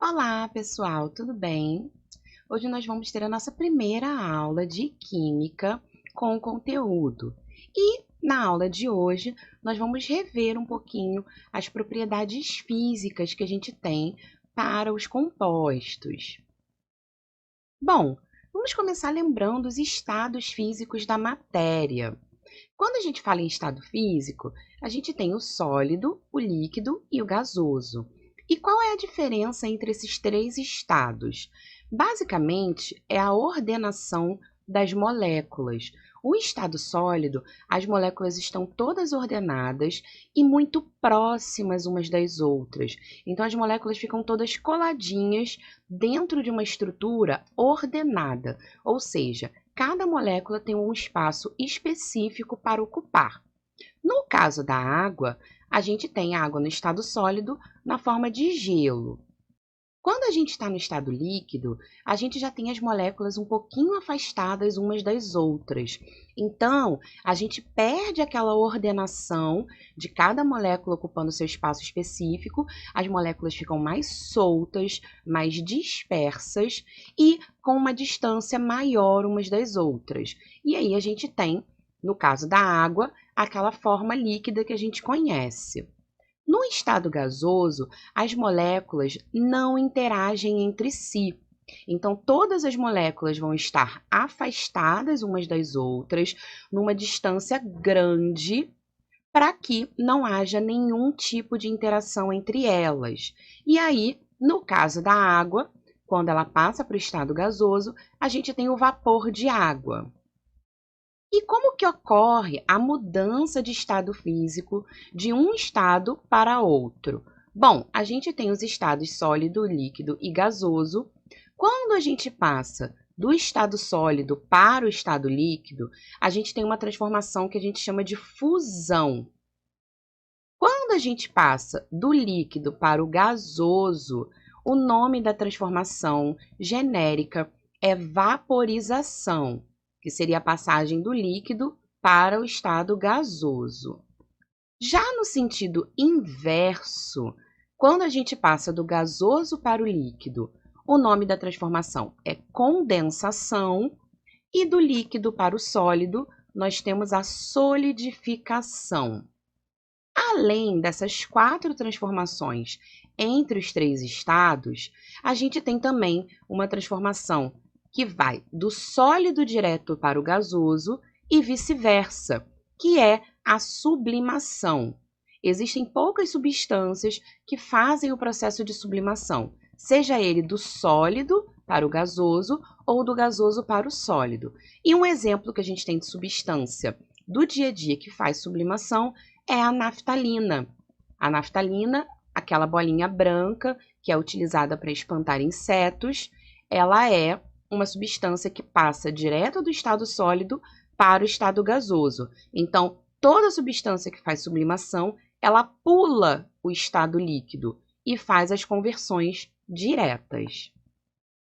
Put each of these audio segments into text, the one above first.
Olá, pessoal, tudo bem? Hoje nós vamos ter a nossa primeira aula de Química com conteúdo. E na aula de hoje, nós vamos rever um pouquinho as propriedades físicas que a gente tem para os compostos. Bom, vamos começar lembrando os estados físicos da matéria. Quando a gente fala em estado físico, a gente tem o sólido, o líquido e o gasoso. E qual é a diferença entre esses três estados? Basicamente, é a ordenação das moléculas. O estado sólido, as moléculas estão todas ordenadas e muito próximas umas das outras. Então, as moléculas ficam todas coladinhas dentro de uma estrutura ordenada, ou seja, cada molécula tem um espaço específico para ocupar. No caso da água, a gente tem a água no estado sólido na forma de gelo. Quando a gente está no estado líquido, a gente já tem as moléculas um pouquinho afastadas umas das outras. Então, a gente perde aquela ordenação de cada molécula ocupando seu espaço específico, as moléculas ficam mais soltas, mais dispersas e com uma distância maior umas das outras. E aí a gente tem, no caso da água, aquela forma líquida que a gente conhece. No estado gasoso, as moléculas não interagem entre si. Então, todas as moléculas vão estar afastadas umas das outras, numa distância grande, para que não haja nenhum tipo de interação entre elas. E aí, no caso da água, quando ela passa para o estado gasoso, a gente tem o vapor de água. E como que ocorre a mudança de estado físico de um estado para outro? Bom, a gente tem os estados sólido, líquido e gasoso. Quando a gente passa do estado sólido para o estado líquido, a gente tem uma transformação que a gente chama de fusão. Quando a gente passa do líquido para o gasoso, o nome da transformação genérica é vaporização, que seria a passagem do líquido para o estado gasoso. Já no sentido inverso, quando a gente passa do gasoso para o líquido, o nome da transformação é condensação, e do líquido para o sólido, nós temos a solidificação. Além dessas quatro transformações entre os três estados, a gente tem também uma transformação que vai do sólido direto para o gasoso e vice-versa, que é a sublimação. Existem poucas substâncias que fazem o processo de sublimação, seja ele do sólido para o gasoso ou do gasoso para o sólido. E um exemplo que a gente tem de substância do dia a dia que faz sublimação é a naftalina. A naftalina, aquela bolinha branca que é utilizada para espantar insetos, ela é uma substância que passa direto do estado sólido para o estado gasoso. Então, toda substância que faz sublimação, ela pula o estado líquido e faz as conversões diretas.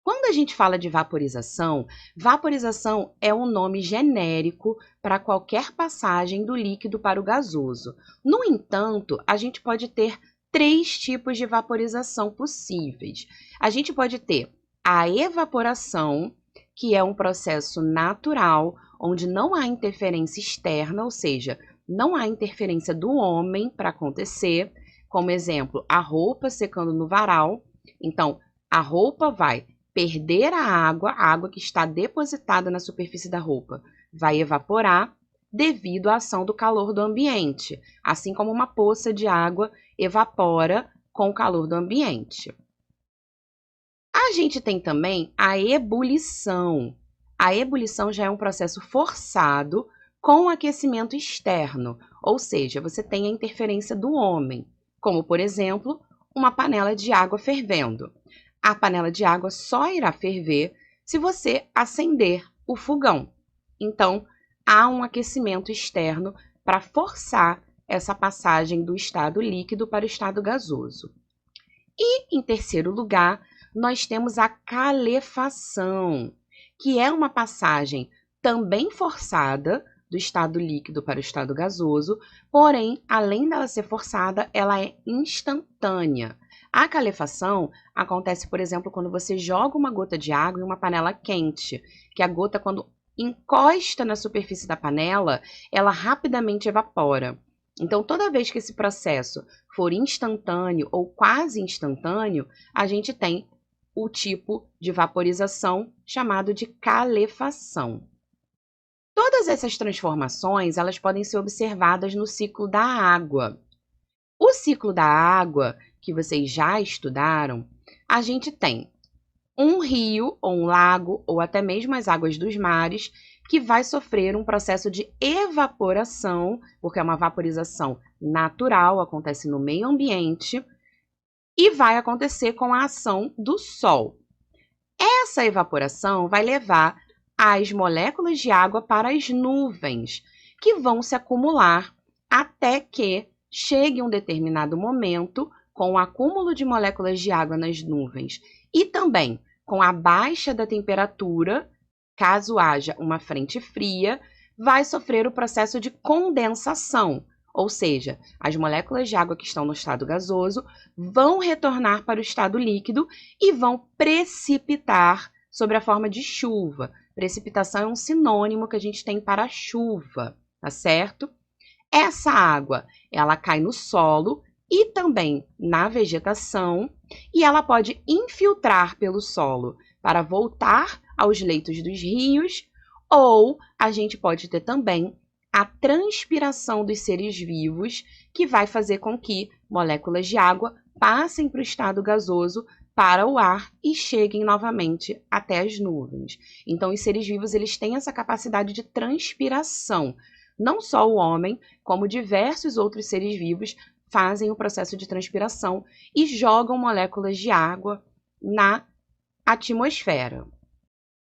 Quando a gente fala de vaporização, vaporização é um nome genérico para qualquer passagem do líquido para o gasoso. No entanto, a gente pode ter três tipos de vaporização possíveis. A gente pode ter a evaporação, que é um processo natural, onde não há interferência externa, ou seja, não há interferência do homem para acontecer, como exemplo, a roupa secando no varal. Então, a roupa vai perder a água que está depositada na superfície da roupa vai evaporar devido à ação do calor do ambiente, assim como uma poça de água evapora com o calor do ambiente. A gente tem também a ebulição. A ebulição já é um processo forçado com aquecimento externo, ou seja, você tem a interferência do homem, como, por exemplo, uma panela de água fervendo. A panela de água só irá ferver se você acender o fogão. Então, há um aquecimento externo para forçar essa passagem do estado líquido para o estado gasoso. E, em terceiro lugar, nós temos a calefação, que é uma passagem também forçada do estado líquido para o estado gasoso, porém, além dela ser forçada, ela é instantânea. A calefação acontece, por exemplo, quando você joga uma gota de água em uma panela quente, que a gota, quando encosta na superfície da panela, ela rapidamente evapora. Então, toda vez que esse processo for instantâneo ou quase instantâneo, a gente tem o tipo de vaporização chamado de calefação. Todas essas transformações, elas podem ser observadas no ciclo da água. O ciclo da água, que vocês já estudaram, a gente tem um rio ou um lago, ou até mesmo as águas dos mares, que vai sofrer um processo de evaporação, porque é uma vaporização natural, acontece no meio ambiente, e vai acontecer com a ação do Sol. Essa evaporação vai levar as moléculas de água para as nuvens, que vão se acumular até que chegue um determinado momento, com o acúmulo de moléculas de água nas nuvens e também com a baixa da temperatura, caso haja uma frente fria, vai sofrer o processo de condensação, ou seja, as moléculas de água que estão no estado gasoso vão retornar para o estado líquido e vão precipitar sob a forma de chuva. Precipitação é um sinônimo que a gente tem para chuva, tá certo? Essa água, ela cai no solo e também na vegetação, e ela pode infiltrar pelo solo para voltar aos leitos dos rios, ou a gente pode ter também a transpiração dos seres vivos, que vai fazer com que moléculas de água passem para o estado gasoso para o ar e cheguem novamente até as nuvens. Então, os seres vivos, eles têm essa capacidade de transpiração. Não só o homem, como diversos outros seres vivos fazem o processo de transpiração e jogam moléculas de água na atmosfera.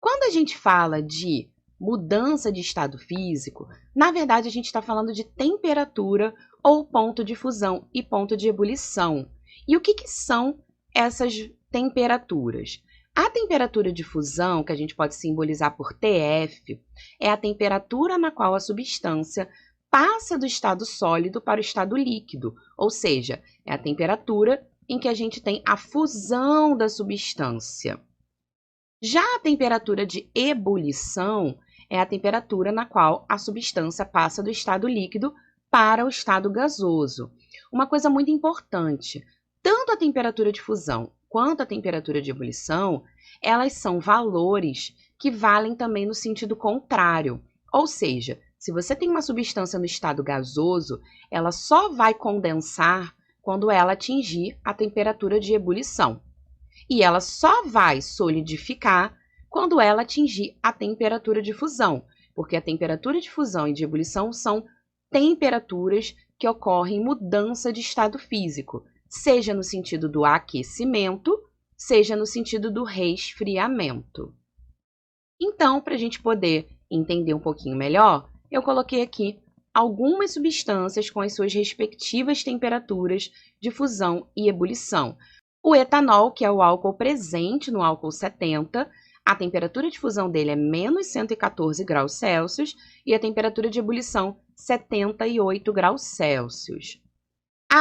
Quando a gente fala de mudança de estado físico, na verdade a gente está falando de temperatura ou ponto de fusão e ponto de ebulição. E o que são essas temperaturas? A temperatura de fusão, que a gente pode simbolizar por TF, é a temperatura na qual a substância passa do estado sólido para o estado líquido, ou seja, é a temperatura em que a gente tem a fusão da substância. Já a temperatura de ebulição é a temperatura na qual a substância passa do estado líquido para o estado gasoso. Uma coisa muito importante, tanto a temperatura de fusão quanto a temperatura de ebulição, elas são valores que valem também no sentido contrário. Ou seja, se você tem uma substância no estado gasoso, ela só vai condensar quando ela atingir a temperatura de ebulição. E ela só vai solidificar quando ela atingir a temperatura de fusão, porque a temperatura de fusão e de ebulição são temperaturas que ocorrem mudança de estado físico, seja no sentido do aquecimento, seja no sentido do resfriamento. Então, para a gente poder entender um pouquinho melhor, eu coloquei aqui algumas substâncias com as suas respectivas temperaturas de fusão e ebulição. O etanol, que é o álcool presente no álcool 70, a temperatura de fusão dele é menos 114 graus Celsius e a temperatura de ebulição 78 graus Celsius. A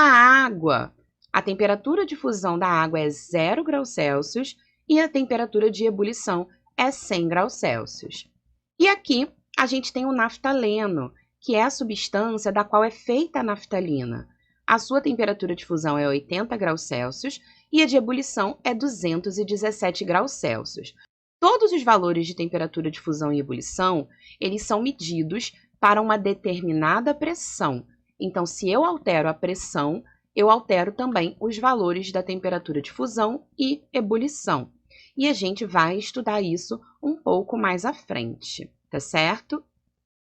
água, a temperatura de fusão da água é 0 graus Celsius e a temperatura de ebulição é 100 graus Celsius. E aqui a gente tem o naftaleno, que é a substância da qual é feita a naftalina. A sua temperatura de fusão é 80 graus Celsius e a de ebulição é 217 graus Celsius. Todos os valores de temperatura de fusão e ebulição, eles são medidos para uma determinada pressão. Então, se eu altero a pressão, eu altero também os valores da temperatura de fusão e ebulição. E a gente vai estudar isso um pouco mais à frente, tá certo?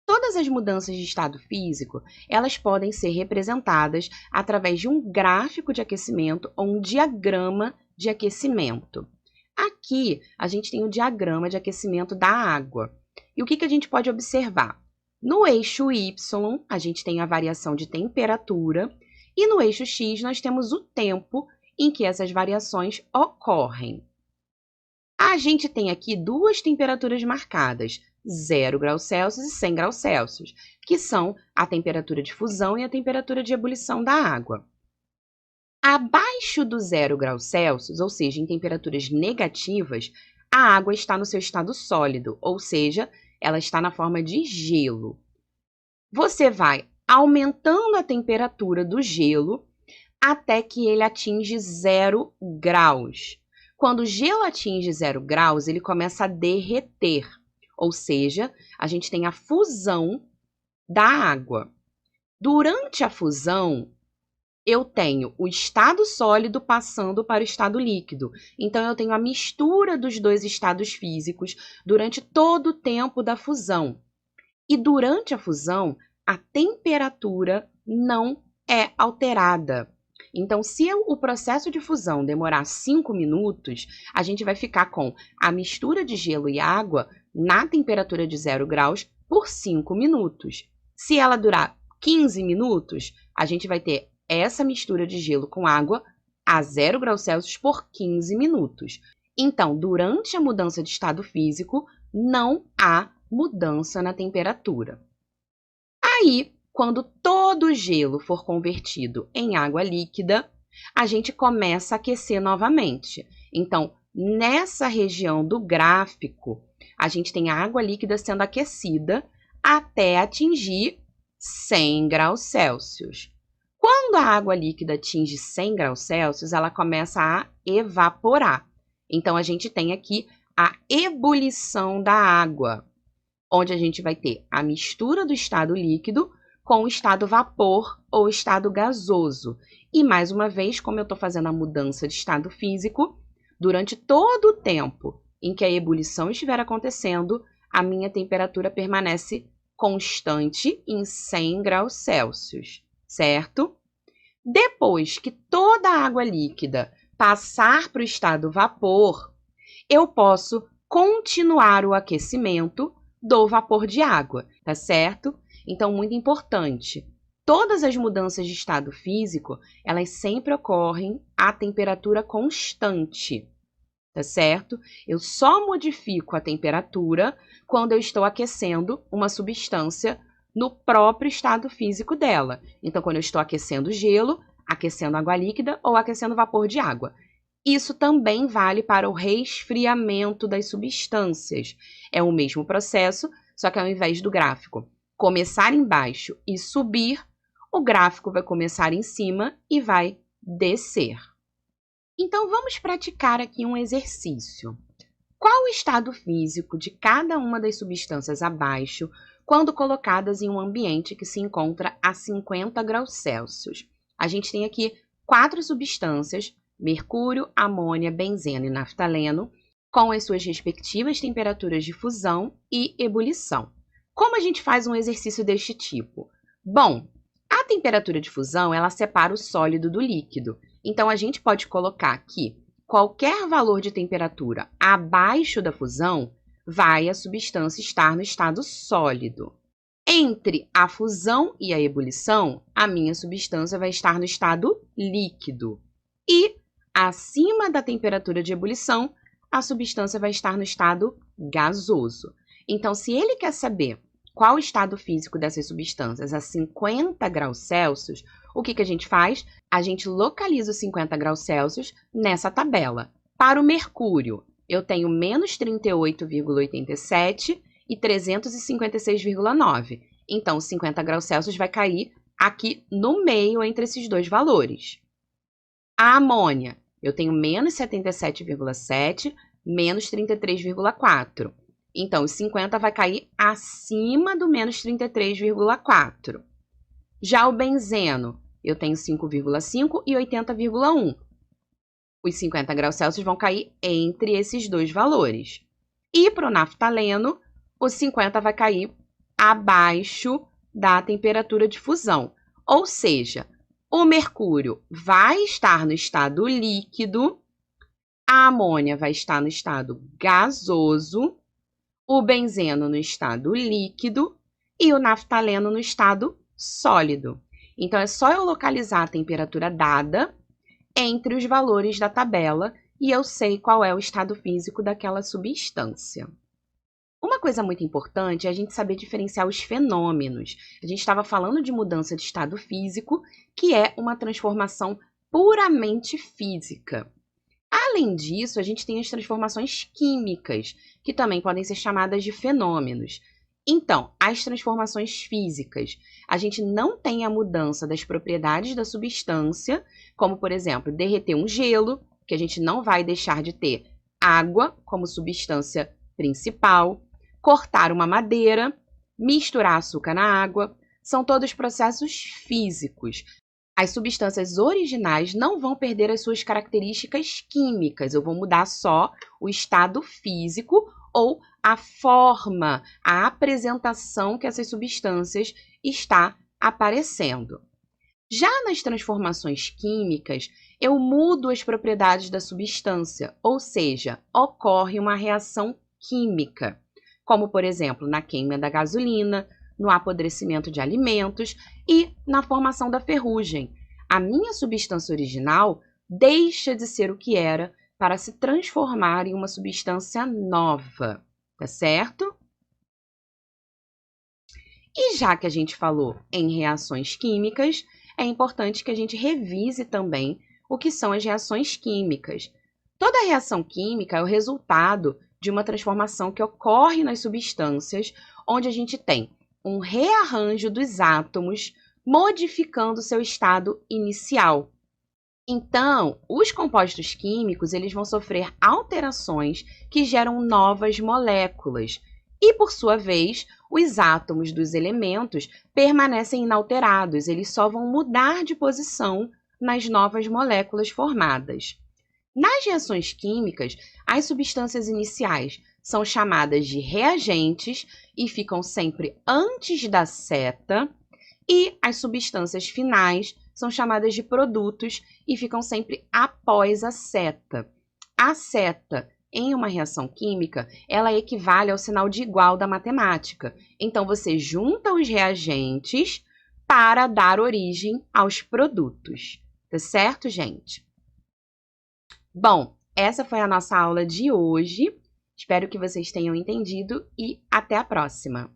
Todas as mudanças de estado físico, elas podem ser representadas através de um gráfico de aquecimento ou um diagrama de aquecimento. Aqui, a gente tem o diagrama de aquecimento da água. E o que a gente pode observar? No eixo Y, a gente tem a variação de temperatura e no eixo X nós temos o tempo em que essas variações ocorrem. A gente tem aqui duas temperaturas marcadas, 0 graus Celsius e 100 graus Celsius, que são a temperatura de fusão e a temperatura de ebulição da água. Abaixo do 0 graus Celsius, ou seja, em temperaturas negativas, a água está no seu estado sólido, ou seja, ela está na forma de gelo. Você vai aumentando a temperatura do gelo até que ele atinge 0 graus. Quando o gelo atinge 0 graus, ele começa a derreter, ou seja, a gente tem a fusão da água. Durante a fusão, eu tenho o estado sólido passando para o estado líquido. Então, eu tenho a mistura dos dois estados físicos durante todo o tempo da fusão. E durante a fusão, a temperatura não é alterada. Então, se o processo de fusão demorar 5 minutos, a gente vai ficar com a mistura de gelo e água na temperatura de 0 graus por 5 minutos. Se ela durar 15 minutos, a gente vai ter essa mistura de gelo com água a 0 graus Celsius por 15 minutos. Então, durante a mudança de estado físico, não há mudança na temperatura. Aí, quando todo o gelo for convertido em água líquida, a gente começa a aquecer novamente. Então, nessa região do gráfico, a gente tem a água líquida sendo aquecida até atingir 100 graus Celsius. Quando a água líquida atinge 100 graus Celsius, ela começa a evaporar. Então, a gente tem aqui a ebulição da água, onde a gente vai ter a mistura do estado líquido com o estado vapor ou estado gasoso. E, mais uma vez, como eu estou fazendo a mudança de estado físico, durante todo o tempo em que a ebulição estiver acontecendo, a minha temperatura permanece constante em 100 graus Celsius, certo? Depois que toda a água líquida passar para o estado vapor, eu posso continuar o aquecimento do vapor de água, tá certo? Então, muito importante, todas as mudanças de estado físico, elas sempre ocorrem a temperatura constante, tá certo? Eu só modifico a temperatura quando eu estou aquecendo uma substância no próprio estado físico dela. Então, quando eu estou aquecendo gelo, aquecendo água líquida ou aquecendo vapor de água. Isso também vale para o resfriamento das substâncias. É o mesmo processo, só que ao invés do gráfico começar embaixo e subir, o gráfico vai começar em cima e vai descer. Então, vamos praticar aqui um exercício. Qual o estado físico de cada uma das substâncias abaixo quando colocadas em um ambiente que se encontra a 50 graus Celsius? A gente tem aqui 4 substâncias, mercúrio, amônia, benzeno e naftaleno, com as suas respectivas temperaturas de fusão e ebulição. Como a gente faz um exercício deste tipo? Bom, a temperatura de fusão, ela separa o sólido do líquido. Então, a gente pode colocar que qualquer valor de temperatura abaixo da fusão vai a substância estar no estado sólido. Entre a fusão e a ebulição, a minha substância vai estar no estado líquido. E acima da temperatura de ebulição, a substância vai estar no estado gasoso. Então, se ele quer saber qual o estado físico dessas substâncias a 50 graus Celsius, o que a gente faz? A gente localiza os 50 graus Celsius nessa tabela. Para o mercúrio, eu tenho menos 38,87 e 356,9. Então, 50 graus Celsius vai cair aqui no meio entre esses dois valores. A amônia, eu tenho menos 77,7, menos 33,4. Então, os 50 vai cair acima do menos 33,4. Já o benzeno, eu tenho 5,5 e 80,1. Os 50 graus Celsius vão cair entre esses dois valores. E para o naftaleno, os 50 vai cair abaixo da temperatura de fusão. Ou seja, o mercúrio vai estar no estado líquido, a amônia vai estar no estado gasoso, o benzeno no estado líquido e o naftaleno no estado sólido. Então, é só eu localizar a temperatura dada entre os valores da tabela e eu sei qual é o estado físico daquela substância. Uma coisa muito importante é a gente saber diferenciar os fenômenos. A gente estava falando de mudança de estado físico, que é uma transformação puramente física. Além disso, a gente tem as transformações químicas, que também podem ser chamadas de fenômenos. Então, as transformações físicas, a gente não tem a mudança das propriedades da substância, como, por exemplo, derreter um gelo, que a gente não vai deixar de ter água como substância principal, cortar uma madeira, misturar açúcar na água, são todos processos físicos. As substâncias originais não vão perder as suas características químicas, eu vou mudar só o estado físico ou a forma, a apresentação que essas substâncias está aparecendo. Já nas transformações químicas, eu mudo as propriedades da substância, ou seja, ocorre uma reação química, como, por exemplo, na queima da gasolina, no apodrecimento de alimentos e na formação da ferrugem. A minha substância original deixa de ser o que era para se transformar em uma substância nova, tá certo? E já que a gente falou em reações químicas, é importante que a gente revise também o que são as reações químicas. Toda reação química é o resultado de uma transformação que ocorre nas substâncias, onde a gente tem um rearranjo dos átomos modificando seu estado inicial. Então, os compostos químicos, eles vão sofrer alterações que geram novas moléculas. E, por sua vez, os átomos dos elementos permanecem inalterados, eles só vão mudar de posição nas novas moléculas formadas. Nas reações químicas, as substâncias iniciais são chamadas de reagentes e ficam sempre antes da seta, e as substâncias finais são chamadas de produtos e ficam sempre após a seta. A seta, em uma reação química, ela equivale ao sinal de igual da matemática. Então, você junta os reagentes para dar origem aos produtos. Tá certo, gente? Bom, essa foi a nossa aula de hoje. Espero que vocês tenham entendido e até a próxima!